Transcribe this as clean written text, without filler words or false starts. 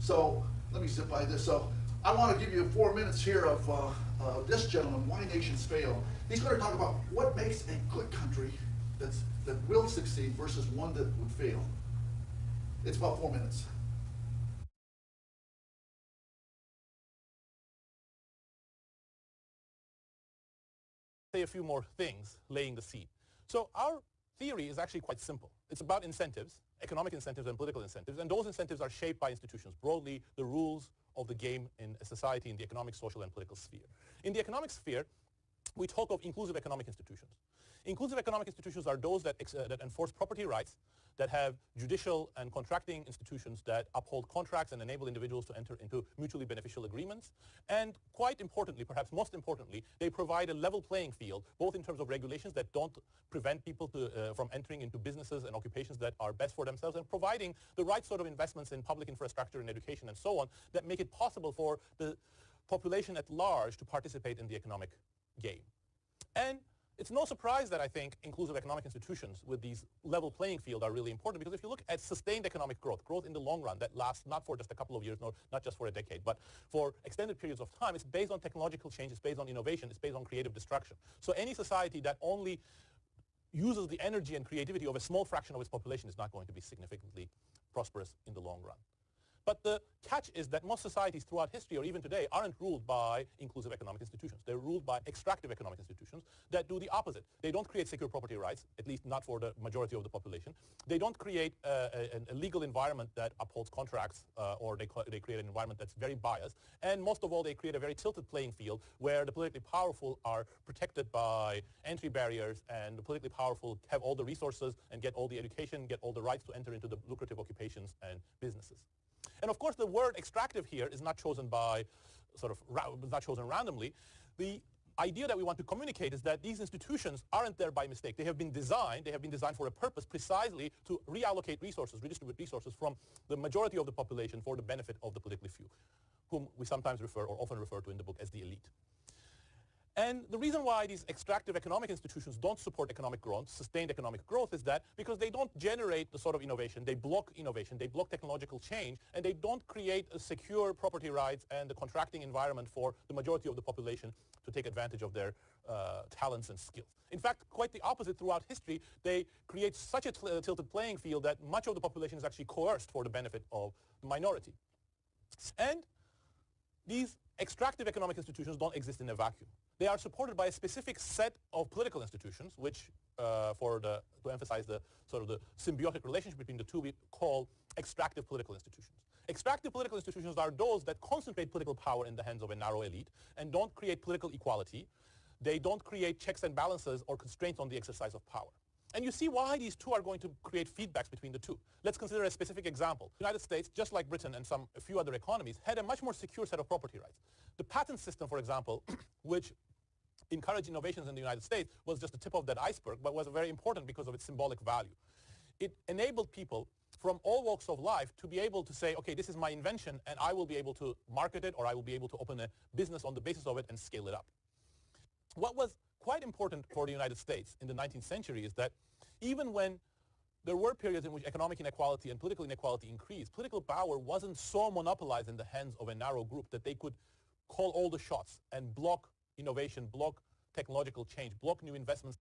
So let me zip by this. So I want to give you 4 minutes here of this gentleman, Why Nations Fail. He's going to talk about what makes a good country that will succeed versus one that would fail. It's about 4 minutes. Say a few more things, laying the seed. So our theory is actually quite simple. It's about incentives, economic incentives and political incentives, and those incentives are shaped by institutions, broadly the rules of the game in a society in the economic, social, and political sphere. In the economic sphere, we talk of inclusive economic institutions. Inclusive economic institutions are those that enforce property rights, that have judicial and contracting institutions that uphold contracts and enable individuals to enter into mutually beneficial agreements. And quite importantly, perhaps most importantly, they provide a level playing field, both in terms of regulations that don't prevent people from entering into businesses and occupations that are best for themselves, and providing the right sort of investments in public infrastructure and education and so on that make it possible for the population at large to participate in the economic game. And it's no surprise that I think inclusive economic institutions with these level playing field are really important, because if you look at sustained economic growth in the long run that lasts not for just a couple of years, not just for a decade, but for extended periods of time, it's based on technological change, it's based on innovation, it's based on creative destruction. So any society that only uses the energy and creativity of a small fraction of its population is not going to be significantly prosperous in the long run. But the catch is that most societies throughout history, or even today, aren't ruled by inclusive economic institutions. They're ruled by extractive economic institutions that do the opposite. They don't create secure property rights, at least not for the majority of the population. They don't create a legal environment that upholds contracts, or they create an environment that's very biased. And most of all, they create a very tilted playing field where the politically powerful are protected by entry barriers, and the politically powerful have all the resources and get all the education, get all the rights to enter into the lucrative occupations and businesses. And of course, the word extractive here is not chosen by not chosen randomly. The idea that we want to communicate is that these institutions aren't there by mistake. They have been designed for a purpose, precisely to reallocate resources, redistribute resources from the majority of the population for the benefit of the politically few, whom we sometimes refer, or often refer to in the book, as the elite. And the reason why these extractive economic institutions don't support economic growth, sustained economic growth, is that because they don't generate the sort of innovation, they block technological change, and they don't create a secure property rights and the contracting environment for the majority of the population to take advantage of their talents and skills. In fact, quite the opposite throughout history. They create such a tilted playing field that much of the population is actually coerced for the benefit of the minority. And these extractive economic institutions don't exist in a vacuum. They are supported by a specific set of political institutions, which, to emphasize the sort of the symbiotic relationship between the two, we call extractive political institutions. Extractive political institutions are those that concentrate political power in the hands of a narrow elite and don't create political equality. They don't create checks and balances or constraints on the exercise of power. And you see why these two are going to create feedbacks between the two. Let's consider a specific example. The United States, just like Britain and a few other economies, had a much more secure set of property rights. The patent system, for example, which encouraged innovations in the United States, was just the tip of that iceberg, but was very important because of its symbolic value. It enabled people from all walks of life to be able to say, okay, this is my invention, and I will be able to market it, or I will be able to open a business on the basis of it and scale it up. What was quite important for the United States in the 19th century is that even when there were periods in which economic inequality and political inequality increased, political power wasn't so monopolized in the hands of a narrow group that they could call all the shots and block innovation, block technological change, block new investments.